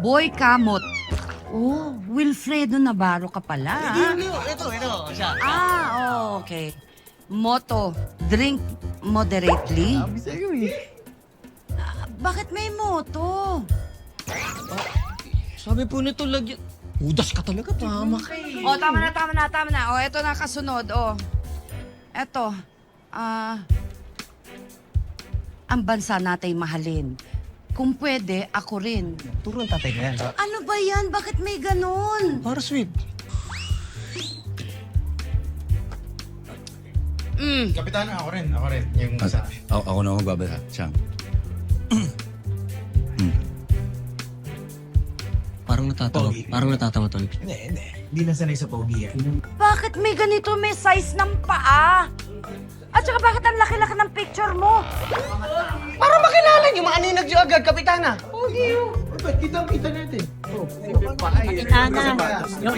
Boy Kamot. Oh, Wilfredo Navarro ka pala. Ito, siya. Okay. Motto, drink moderately. Sabi sa'yo eh. Bakit may motto? Sabi po nito, lagyan. Udas ka talaga, tama ka eh. Oh, tama na. Oh, eto na kasunod. Oh. Eto. Ang bansa natin mahalin. Kung pwede, ako rin. Turo ang tatay ko yan. Ano ba yan? Bakit may ganun? Para sweet. Kapitana, ako rin. Yung sabi. Ako na magbabasa. Siyang. Parang natatawa tol. Hindi. Hindi na sanay sa pogi yan. Bakit may ganito? May size ng paa. At saka bakit ang laki-laki ng picture mo? Para makilala niyo, maaninag niyo agad, kapitana. Ba't kitang-kita natin? Kapitana.